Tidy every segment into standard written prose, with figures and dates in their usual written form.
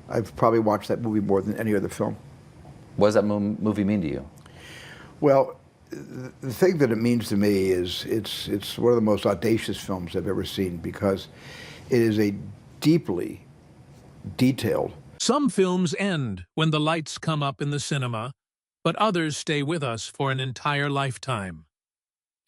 I've probably watched that movie more than any other film. What does that movie mean to you? Well, the thing that it means to me is it's one of the most audacious films I've ever seen because it is a deeply detailed. Some films end when the lights come up in the cinema, but others stay with us for an entire lifetime.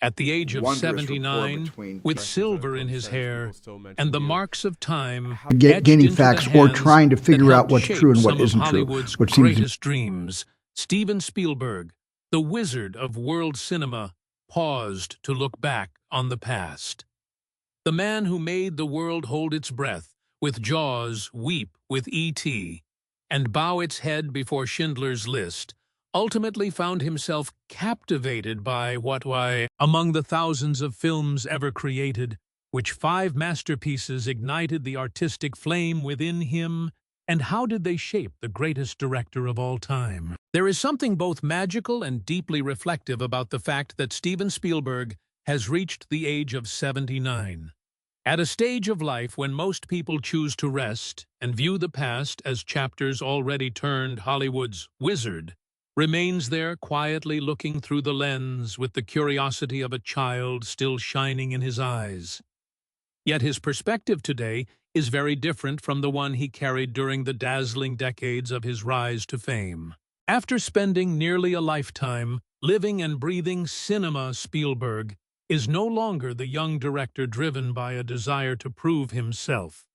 At the age of Wondrous rapport 79, between with silver in his hair and the marks of time etched Gaining into facts the or hands trying to that figure out helped what's shape true and what some of isn't true, Hollywood's which seems greatest dreams, Steven Spielberg, the wizard of world cinema, paused to look back on the past. The man who made the world hold its breath with Jaws, weep with E.T., and bow its head before Schindler's List, ultimately found himself captivated by among the thousands of films ever created, which 5 masterpieces ignited the artistic flame within him, and how did they shape the greatest director of all time? There is something both magical and deeply reflective about the fact that Steven Spielberg has reached the age of 79. At a stage of life when most people choose to rest and view the past as chapters already turned, Hollywood's wizard remains there quietly looking through the lens with the curiosity of a child still shining in his eyes. Yet his perspective today is very different from the one he carried during the dazzling decades of his rise to fame. After spending nearly a lifetime living and breathing cinema, Spielberg is no longer the young director driven by a desire to prove himself.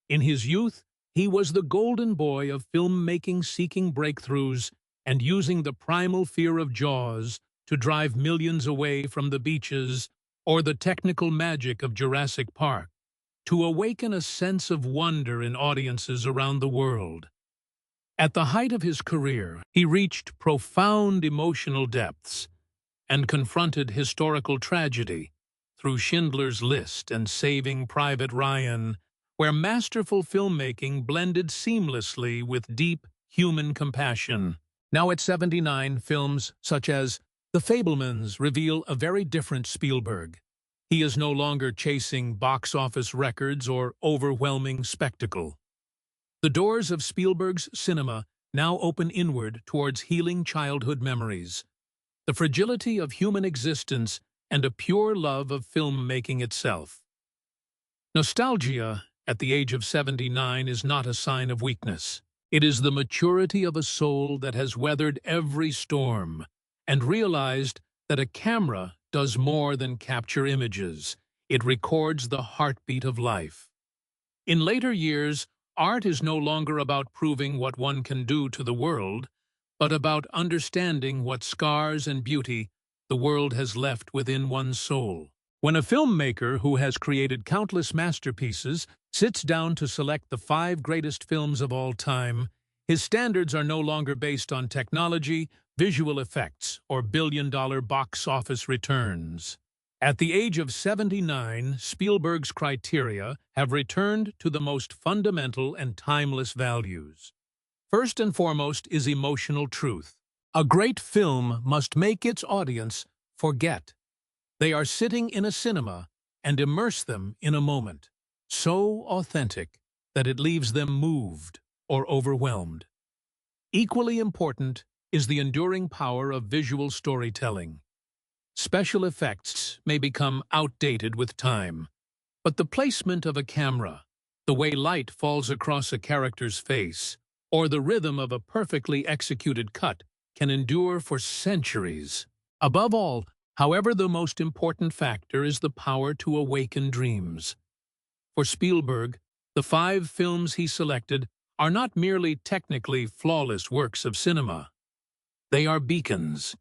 In his youth, he was the golden boy of filmmaking, seeking breakthroughs and using the primal fear of Jaws to drive millions away from the beaches or the technical magic of Jurassic Park, to awaken a sense of wonder in audiences around the world. At the height of his career, he reached profound emotional depths and confronted historical tragedy through Schindler's List and Saving Private Ryan, where masterful filmmaking blended seamlessly with deep human compassion. Now at 79, films such as The Fabelmans reveal a very different Spielberg. He is no longer chasing box office records or overwhelming spectacle. The doors of Spielberg's cinema now open inward towards healing childhood memories, the fragility of human existence, and a pure love of filmmaking itself. Nostalgia at the age of 79 is not a sign of weakness. It is the maturity of a soul that has weathered every storm and realized that a camera does more than capture images. It records the heartbeat of life. In later years, art is no longer about proving what one can do to the world, but about understanding what scars and beauty the world has left within one's soul. When a filmmaker who has created countless masterpieces sits down to select the 5 greatest films of all time, his standards are no longer based on technology, visual effects, or billion-dollar box office returns. At the age of 79, Spielberg's criteria have returned to the most fundamental and timeless values. First and foremost is emotional truth. A great film must make its audience forget they are sitting in a cinema and immerse them in a moment so authentic that it leaves them moved or overwhelmed. Equally important is the enduring power of visual storytelling. Special effects may become outdated with time, but the placement of a camera, the way light falls across a character's face, or the rhythm of a perfectly executed cut can endure for centuries. Above all, however, the most important factor is the power to awaken dreams. For Spielberg, the 5 films he selected are not merely technically flawless works of cinema. They are beacons.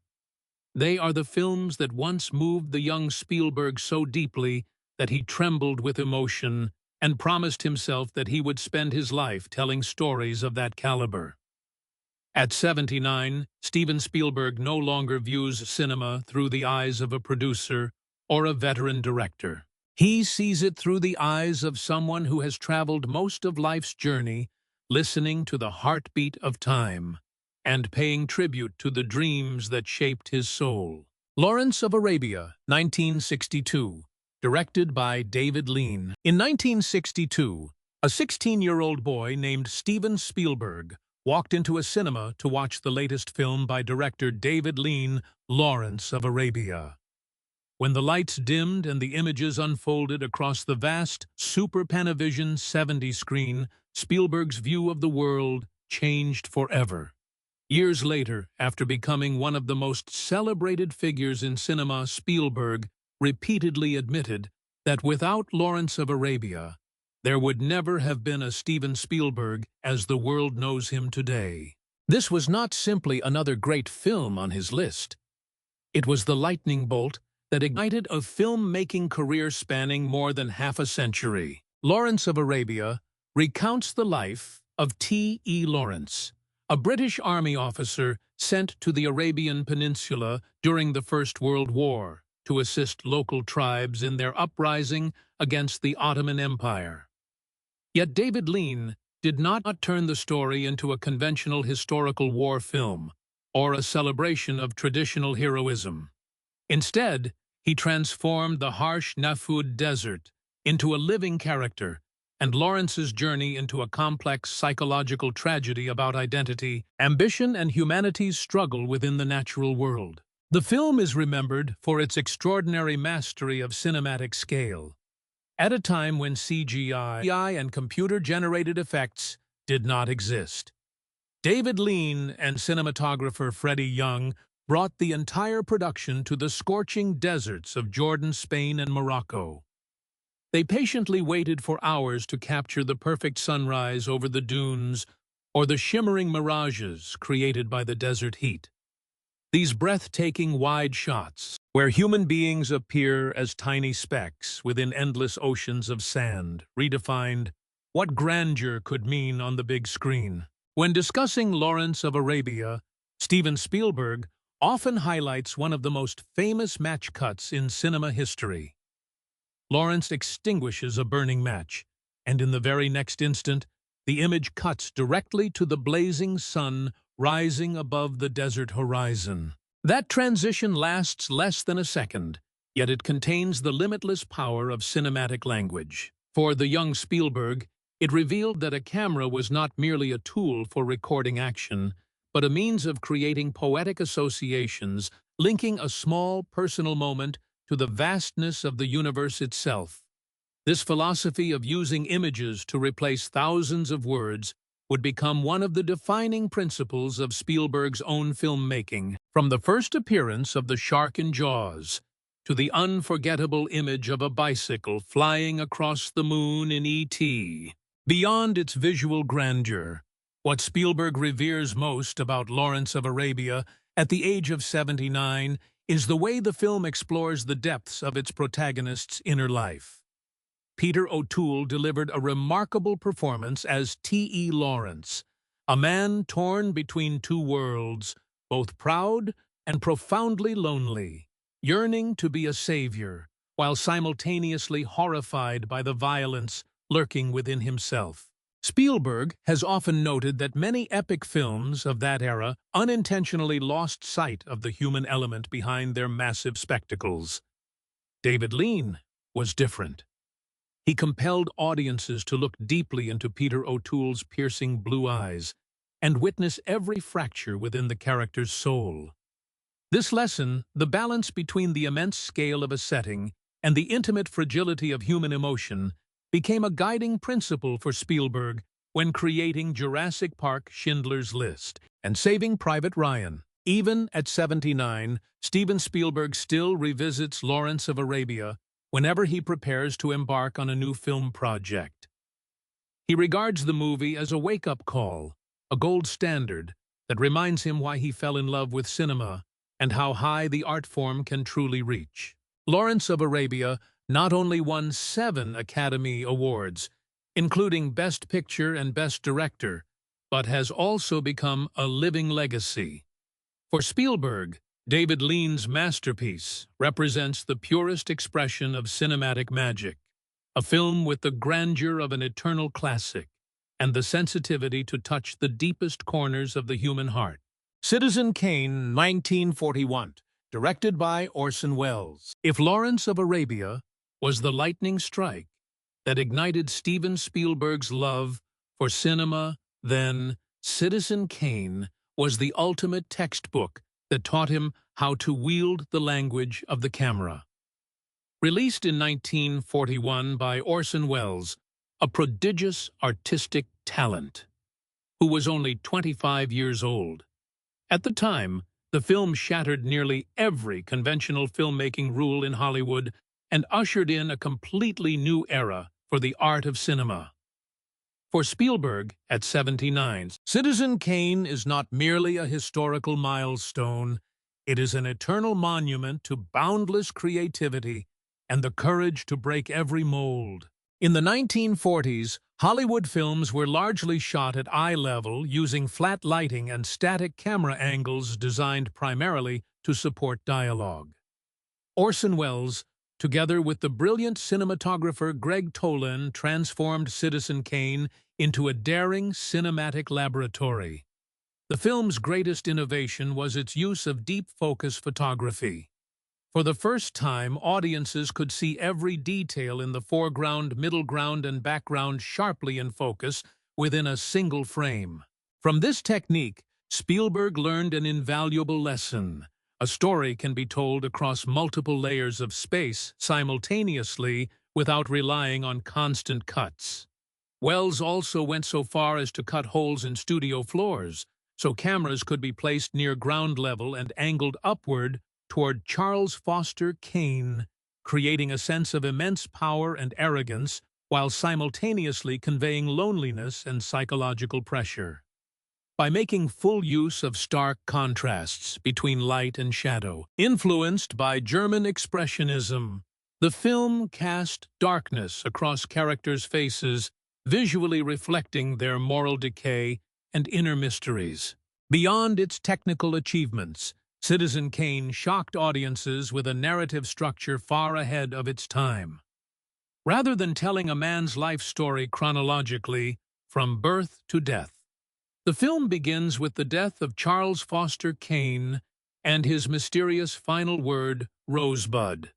They are the films that once moved the young Spielberg so deeply that he trembled with emotion and promised himself that he would spend his life telling stories of that caliber. At 79, Steven Spielberg no longer views cinema through the eyes of a producer or a veteran director. He sees it through the eyes of someone who has traveled most of life's journey, listening to the heartbeat of time and paying tribute to the dreams that shaped his soul. Lawrence of Arabia, 1962, directed by David Lean. In 1962, A 16-year-old boy named Steven Spielberg walked into a cinema to watch the latest film by director David Lean, Lawrence of Arabia. When the lights dimmed and the images unfolded across the vast Super Panavision 70 screen, Spielberg's view of the world changed forever. Years later, after becoming one of the most celebrated figures in cinema, Spielberg repeatedly admitted that without Lawrence of Arabia, there would never have been a Steven Spielberg as the world knows him today. This was not simply another great film on his list. It was the lightning bolt that ignited a filmmaking career spanning more than half a century. Lawrence of Arabia recounts the life of T.E. Lawrence, a British Army officer sent to the Arabian Peninsula during the First World War to assist local tribes in their uprising against the Ottoman Empire. Yet David Lean did not turn the story into a conventional historical war film or a celebration of traditional heroism. Instead, he transformed the harsh Nafud desert into a living character, and Lawrence's journey into a complex psychological tragedy about identity, ambition, and humanity's struggle within the natural world. The film is remembered for its extraordinary mastery of cinematic scale. At a time when CGI and computer-generated effects did not exist, David Lean and cinematographer Freddie Young brought the entire production to the scorching deserts of Jordan, Spain, and Morocco. They patiently waited for hours to capture the perfect sunrise over the dunes or the shimmering mirages created by the desert heat. These breathtaking wide shots, where human beings appear as tiny specks within endless oceans of sand, redefined what grandeur could mean on the big screen. When discussing Lawrence of Arabia, Steven Spielberg often highlights one of the most famous match cuts in cinema history. Lawrence extinguishes a burning match, and in the very next instant, the image cuts directly to the blazing sun rising above the desert horizon. That transition lasts less than a second, yet it contains the limitless power of cinematic language. For the young Spielberg, it revealed that a camera was not merely a tool for recording action, but a means of creating poetic associations, linking a small, personal moment to the vastness of the universe itself. This philosophy of using images to replace thousands of words would become one of the defining principles of Spielberg's own filmmaking, from the first appearance of the shark in Jaws to the unforgettable image of a bicycle flying across the moon in E.T. Beyond its visual grandeur, what Spielberg reveres most about Lawrence of Arabia at the age of 79 is the way the film explores the depths of its protagonist's inner life. Peter O'Toole delivered a remarkable performance as T.E. Lawrence, a man torn between two worlds, both proud and profoundly lonely, yearning to be a savior, while simultaneously horrified by the violence lurking within himself. Spielberg has often noted that many epic films of that era unintentionally lost sight of the human element behind their massive spectacles. David Lean was different. He compelled audiences to look deeply into Peter O'Toole's piercing blue eyes and witness every fracture within the character's soul. This lesson, the balance between the immense scale of a setting and the intimate fragility of human emotion, became a guiding principle for Spielberg when creating Jurassic Park: Schindler's List and Saving Private Ryan. Even at 79, Steven Spielberg still revisits Lawrence of Arabia whenever he prepares to embark on a new film project. He regards the movie as a wake-up call, a gold standard that reminds him why he fell in love with cinema and how high the art form can truly reach. Lawrence of Arabia not only won 7 Academy Awards, including Best Picture and Best Director, but has also become a living legacy. For Spielberg, David Lean's masterpiece represents the purest expression of cinematic magic, a film with the grandeur of an eternal classic and the sensitivity to touch the deepest corners of the human heart. Citizen Kane, 1941, directed by Orson Welles. If Lawrence of Arabia was the lightning strike, that ignited Steven Spielberg's love for cinema, then Citizen Kane was the ultimate textbook that taught him how to wield the language of the camera. Released in 1941 by Orson Welles, a prodigious artistic talent, who was only 25 years old. At the time, the film shattered nearly every conventional filmmaking rule in Hollywood and ushered in a completely new era for the art of cinema. For Spielberg, at 79, Citizen Kane is not merely a historical milestone, it is an eternal monument to boundless creativity and the courage to break every mold. In the 1940s, Hollywood films were largely shot at eye level using flat lighting and static camera angles designed primarily to support dialogue. Orson Welles, together with the brilliant cinematographer Greg Toland, transformed Citizen Kane into a daring cinematic laboratory. The film's greatest innovation was its use of deep focus photography. For the first time, audiences could see every detail in the foreground, middle ground, and background sharply in focus within a single frame. From this technique, Spielberg learned an invaluable lesson. A story can be told across multiple layers of space simultaneously without relying on constant cuts. Welles also went so far as to cut holes in studio floors, so cameras could be placed near ground level and angled upward toward Charles Foster Kane, creating a sense of immense power and arrogance while simultaneously conveying loneliness and psychological pressure. By making full use of stark contrasts between light and shadow, influenced by German Expressionism, the film cast darkness across characters' faces, visually reflecting their moral decay and inner mysteries. Beyond its technical achievements, Citizen Kane shocked audiences with a narrative structure far ahead of its time. Rather than telling a man's life story chronologically, from birth to death, the film begins with the death of Charles Foster Kane and his mysterious final word, Rosebud.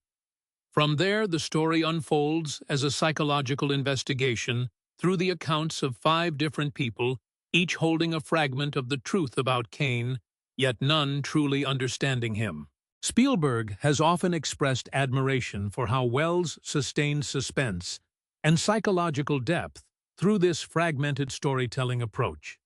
From there, the story unfolds as a psychological investigation through the accounts of 5 different people, each holding a fragment of the truth about Kane, yet none truly understanding him. Spielberg has often expressed admiration for how Welles sustained suspense and psychological depth through this fragmented storytelling approach.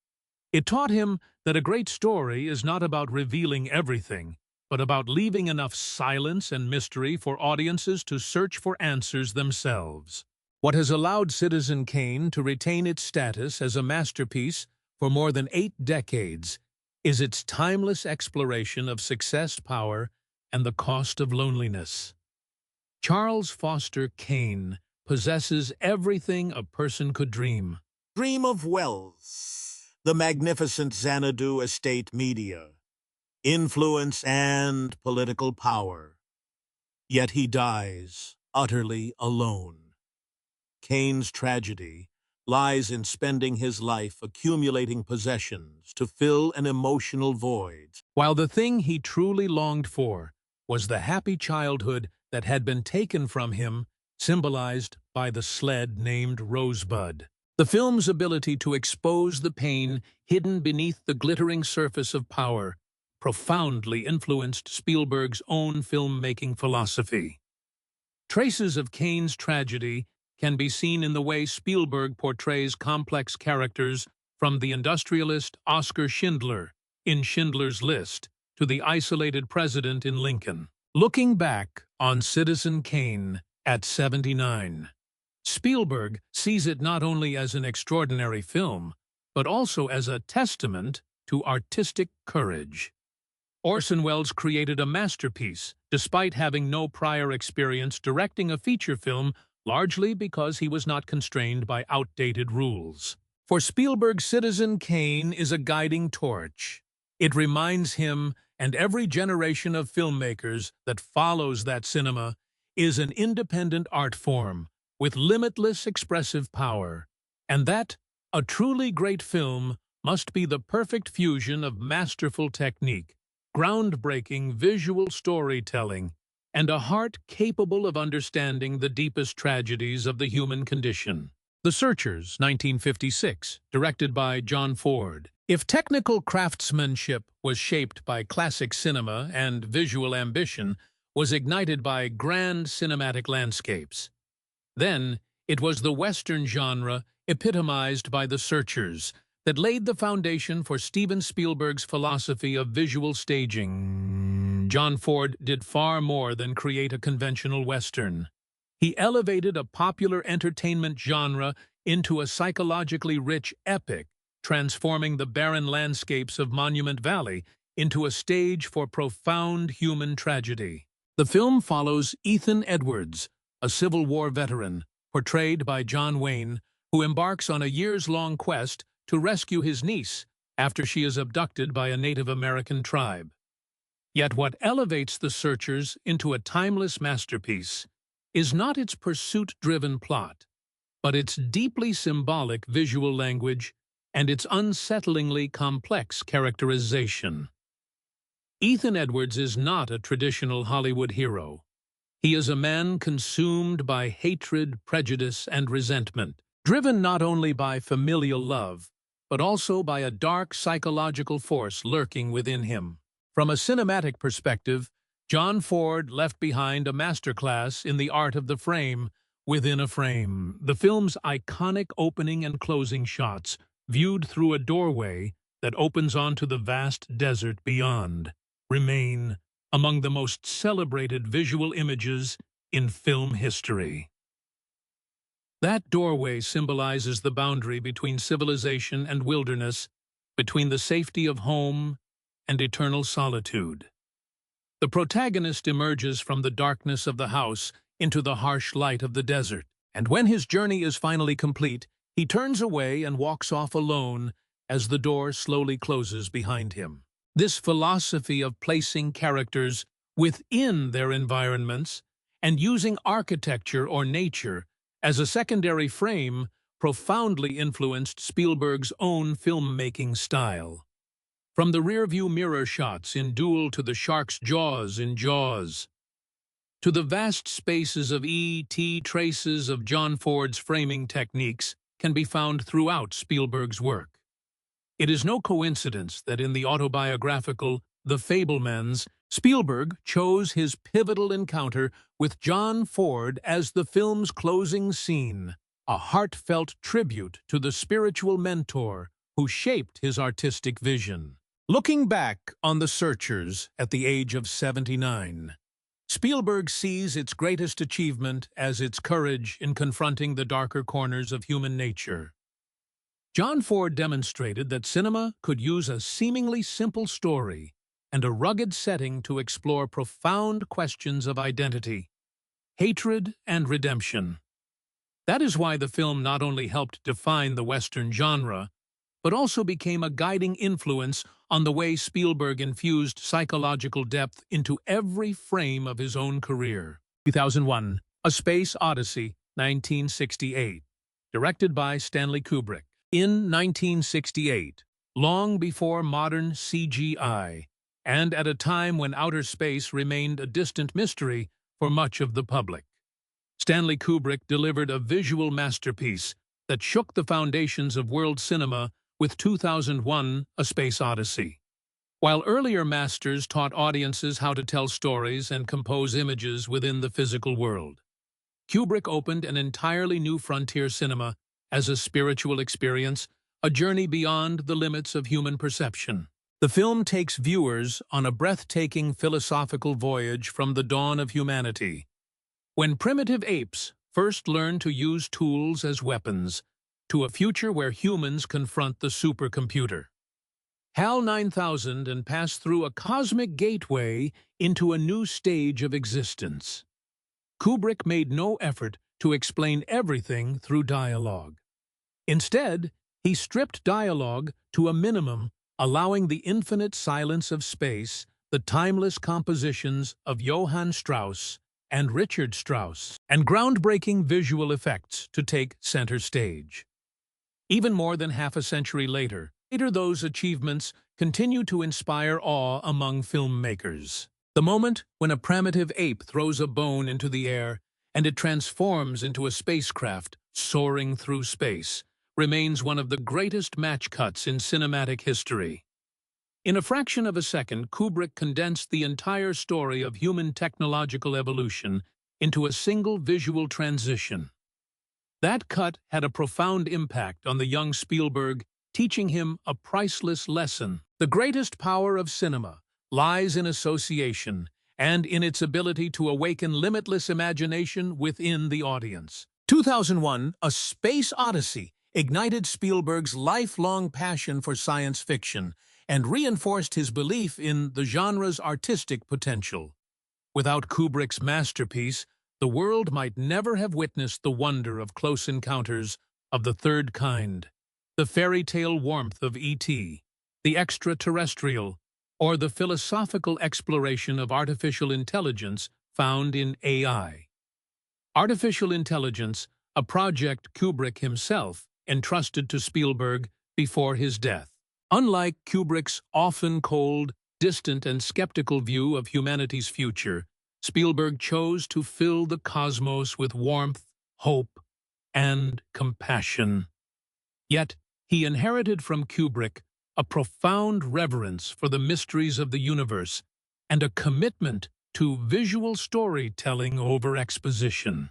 It taught him that a great story is not about revealing everything, but about leaving enough silence and mystery for audiences to search for answers themselves. What has allowed Citizen Kane to retain its status as a masterpiece for more than 8 decades is its timeless exploration of success, power, and the cost of loneliness. Charles Foster Kane possesses everything a person could dream. Dream of Wells, the magnificent Xanadu estate media, influence and political power. Yet he dies utterly alone. Kane's tragedy lies in spending his life accumulating possessions to fill an emotional void, While the thing he truly longed for was the happy childhood that had been taken from him, symbolized by the sled named Rosebud. The film's ability to expose the pain hidden beneath the glittering surface of power profoundly influenced Spielberg's own filmmaking philosophy. Traces of Kane's tragedy can be seen in the way Spielberg portrays complex characters, from the industrialist Oskar Schindler in Schindler's List to the isolated president in Lincoln. Looking back on Citizen Kane at 79, Spielberg sees it not only as an extraordinary film, but also as a testament to artistic courage. Orson Welles created a masterpiece, despite having no prior experience directing a feature film, largely because he was not constrained by outdated rules. For Spielberg, Citizen Kane is a guiding torch. It reminds him and every generation of filmmakers that follows that cinema is an independent art form with limitless expressive power, and that a truly great film must be the perfect fusion of masterful technique, groundbreaking visual storytelling, and a heart capable of understanding the deepest tragedies of the human condition. The Searchers, 1956, directed by John Ford. If technical craftsmanship was shaped by classic cinema and visual ambition was ignited by grand cinematic landscapes, then it was the Western genre, epitomized by The Searchers, that laid the foundation for Steven Spielberg's philosophy of visual staging. John Ford did far more than create a conventional Western. He elevated a popular entertainment genre into a psychologically rich epic, transforming the barren landscapes of Monument Valley into a stage for profound human tragedy. The film follows Ethan Edwards, a Civil War veteran, portrayed by John Wayne, who embarks on a years-long quest to rescue his niece after she is abducted by a Native American tribe. Yet what elevates The Searchers into a timeless masterpiece is not its pursuit-driven plot, but its deeply symbolic visual language and its unsettlingly complex characterization. Ethan Edwards is not a traditional Hollywood hero. He is a man consumed by hatred, prejudice, and resentment, driven not only by familial love, but also by a dark psychological force lurking within him. From a cinematic perspective, John Ford left behind a masterclass in the art of the frame within a frame. The film's iconic opening and closing shots, viewed through a doorway that opens onto the vast desert beyond, remain among the most celebrated visual images in film history. That doorway symbolizes the boundary between civilization and wilderness, between the safety of home and eternal solitude. The protagonist emerges from the darkness of the house into the harsh light of the desert, and when his journey is finally complete, he turns away and walks off alone as the door slowly closes behind him. This philosophy of placing characters within their environments and using architecture or nature as a secondary frame profoundly influenced Spielberg's own filmmaking style. From the rearview mirror shots in Duel to the shark's jaws in Jaws, to the vast spaces of E.T., traces of John Ford's framing techniques can be found throughout Spielberg's work. It is no coincidence that in the autobiographical The Fabelmans, Spielberg chose his pivotal encounter with John Ford as the film's closing scene, a heartfelt tribute to the spiritual mentor who shaped his artistic vision. Looking back on The Searchers at the age of 79, Spielberg sees its greatest achievement as its courage in confronting the darker corners of human nature. John Ford demonstrated that cinema could use a seemingly simple story and a rugged setting to explore profound questions of identity, hatred, and redemption. That is why the film not only helped define the Western genre, but also became a guiding influence on the way Spielberg infused psychological depth into every frame of his own career. 2001, A Space Odyssey, 1968, directed by Stanley Kubrick. In 1968, long before modern CGI, and at a time when outer space remained a distant mystery for much of the public, Stanley Kubrick delivered a visual masterpiece that shook the foundations of world cinema with 2001, A Space Odyssey. While earlier masters taught audiences how to tell stories and compose images within the physical world, Kubrick opened an entirely new frontier cinema as a spiritual experience, a journey beyond the limits of human perception. The film takes viewers on a breathtaking philosophical voyage from the dawn of humanity, when primitive apes first learned to use tools as weapons, to a future where humans confront the supercomputer, HAL 9000, and pass through a cosmic gateway into a new stage of existence. Kubrick made no effort to explain everything through dialogue. Instead, he stripped dialogue to a minimum, allowing the infinite silence of space, the timeless compositions of Johann Strauss and Richard Strauss, and groundbreaking visual effects to take center stage. Even more than half a century later, those achievements continue to inspire awe among filmmakers. The moment when a primitive ape throws a bone into the air and it transforms into a spacecraft soaring through space remains one of the greatest match cuts in cinematic history. In a fraction of a second, Kubrick condensed the entire story of human technological evolution into a single visual transition. That cut had a profound impact on the young Spielberg, teaching him a priceless lesson. The greatest power of cinema lies in association and in its ability to awaken limitless imagination within the audience. 2001, A Space Odyssey ignited Spielberg's lifelong passion for science fiction and reinforced his belief in the genre's artistic potential. Without Kubrick's masterpiece, the world might never have witnessed the wonder of Close Encounters of the Third Kind, the fairy tale warmth of E.T., the extraterrestrial, or the philosophical exploration of artificial intelligence found in AI. Artificial intelligence, a project Kubrick himself entrusted to Spielberg before his death. Unlike Kubrick's often cold, distant, and skeptical view of humanity's future, Spielberg chose to fill the cosmos with warmth, hope, and compassion. Yet, he inherited from Kubrick a profound reverence for the mysteries of the universe and a commitment to visual storytelling over exposition.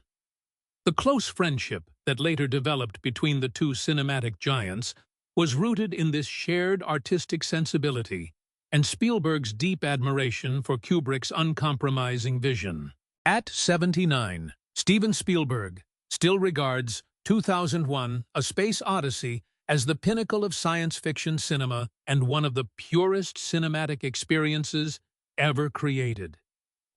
The close friendship that later developed between the two cinematic giants was rooted in this shared artistic sensibility and Spielberg's deep admiration for Kubrick's uncompromising vision. At 79, Steven Spielberg still regards 2001: A Space Odyssey as the pinnacle of science fiction cinema and one of the purest cinematic experiences ever created.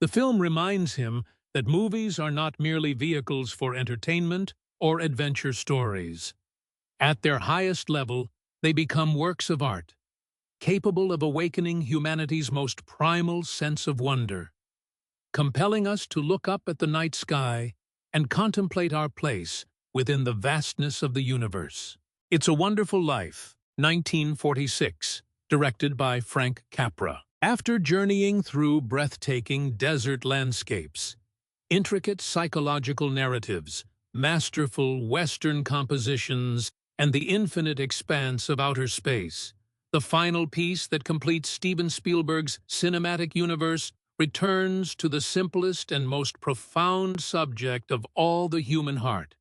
The film reminds him that movies are not merely vehicles for entertainment or adventure stories. At their highest level, they become works of art, capable of awakening humanity's most primal sense of wonder, compelling us to look up at the night sky and contemplate our place within the vastness of the universe. It's a Wonderful Life, 1946, directed by Frank Capra. After journeying through breathtaking desert landscapes, intricate psychological narratives, masterful Western compositions, and the infinite expanse of outer space, the final piece that completes Steven Spielberg's cinematic universe returns to the simplest and most profound subject of all, the human heart.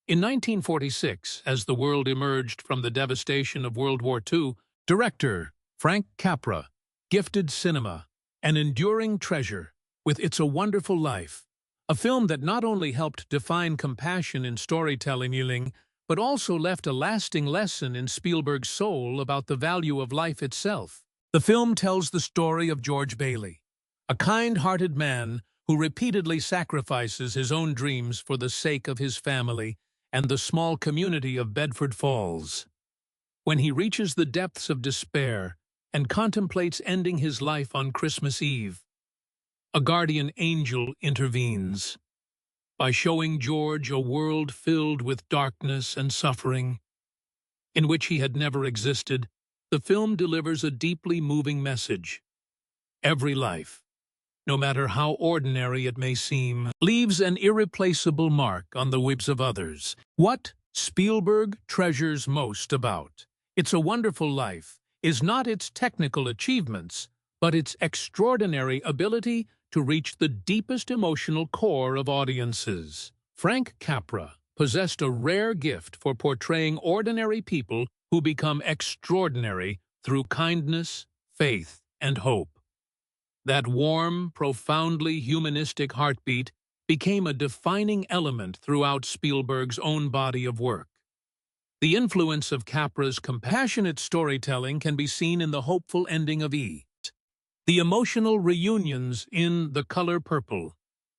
In 1946, as the world emerged from the devastation of World War II, director Frank Capra gifted cinema an enduring treasure with It's a Wonderful Life, a film that not only helped define compassion in storytelling, but also left a lasting lesson in Spielberg's soul about the value of life itself. The film tells the story of George Bailey, a kind-hearted man who repeatedly sacrifices his own dreams for the sake of his family and the small community of Bedford Falls. When he reaches the depths of despair and contemplates ending his life on Christmas Eve, a guardian angel intervenes. By showing George a world filled with darkness and suffering, in which he had never existed, the film delivers a deeply moving message. Every life, no matter how ordinary it may seem, leaves an irreplaceable mark on the lives of others. What Spielberg treasures most about It's a Wonderful Life is not its technical achievements, but its extraordinary ability to reach the deepest emotional core of audiences. Frank Capra possessed a rare gift for portraying ordinary people who become extraordinary through kindness, faith, and hope. That warm, profoundly humanistic heartbeat became a defining element throughout Spielberg's own body of work. The influence of Capra's compassionate storytelling can be seen in the hopeful ending of E., the emotional reunions in The Color Purple,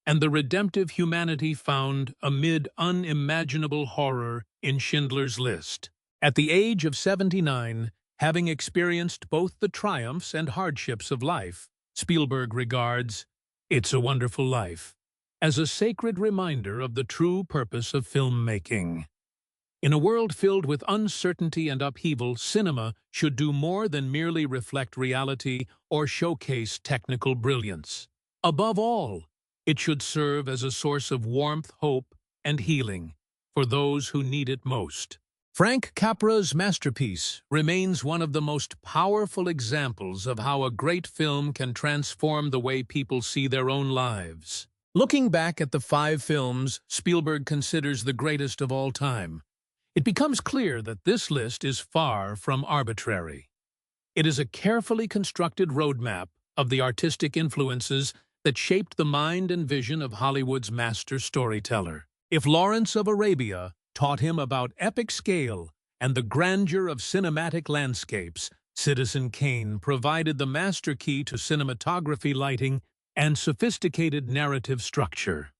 and the redemptive humanity found amid unimaginable horror in Schindler's List. At the age of 79, having experienced both the triumphs and hardships of life, Spielberg regards It's a Wonderful Life as a sacred reminder of the true purpose of filmmaking. In a world filled with uncertainty and upheaval, cinema should do more than merely reflect reality or showcase technical brilliance. Above all, it should serve as a source of warmth, hope, and healing for those who need it most. Frank Capra's masterpiece remains one of the most powerful examples of how a great film can transform the way people see their own lives. Looking back at the 5 films Spielberg considers the greatest of all time, it becomes clear that this list is far from arbitrary. It is a carefully constructed roadmap of the artistic influences that shaped the mind and vision of Hollywood's master storyteller. If Lawrence of Arabia taught him about epic scale and the grandeur of cinematic landscapes, Citizen Kane provided the master key to cinematography, lighting, and sophisticated narrative structure.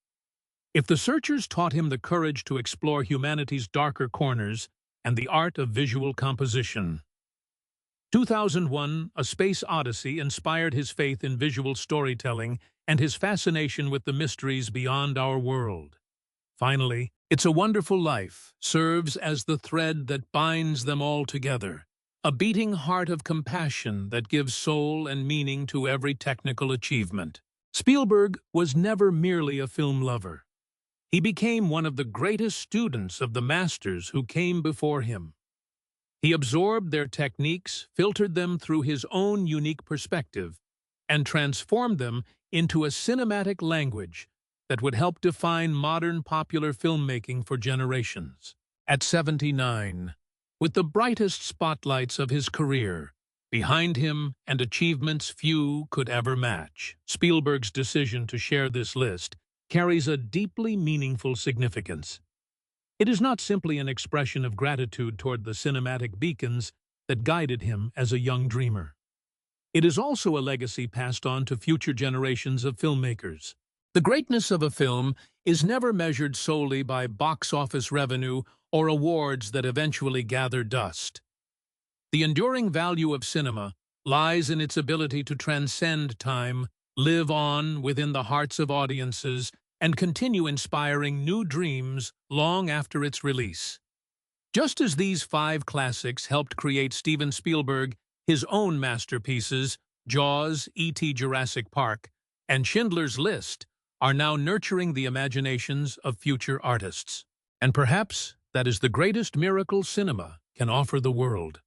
If The Searchers taught him the courage to explore humanity's darker corners and the art of visual composition, 2001: A Space Odyssey inspired his faith in visual storytelling and his fascination with the mysteries beyond our world. Finally, It's a Wonderful Life serves as the thread that binds them all together, a beating heart of compassion that gives soul and meaning to every technical achievement. Spielberg was never merely a film lover. He became one of the greatest students of the masters who came before him. He absorbed their techniques, filtered them through his own unique perspective, and transformed them into a cinematic language that would help define modern popular filmmaking for generations. At 79, with the brightest spotlights of his career behind him and achievements few could ever match, Spielberg's decision to share this list carries a deeply meaningful significance. It is not simply an expression of gratitude toward the cinematic beacons that guided him as a young dreamer. It is also a legacy passed on to future generations of filmmakers. The greatness of a film is never measured solely by box office revenue or awards that eventually gather dust. The enduring value of cinema lies in its ability to transcend time, live on within the hearts of audiences, and continue inspiring new dreams long after its release. Just as these 5 classics helped create Steven Spielberg his own masterpieces, Jaws, E.T. Jurassic Park, and Schindler's List, are now nurturing the imaginations of future artists. And perhaps that is the greatest miracle cinema can offer the world.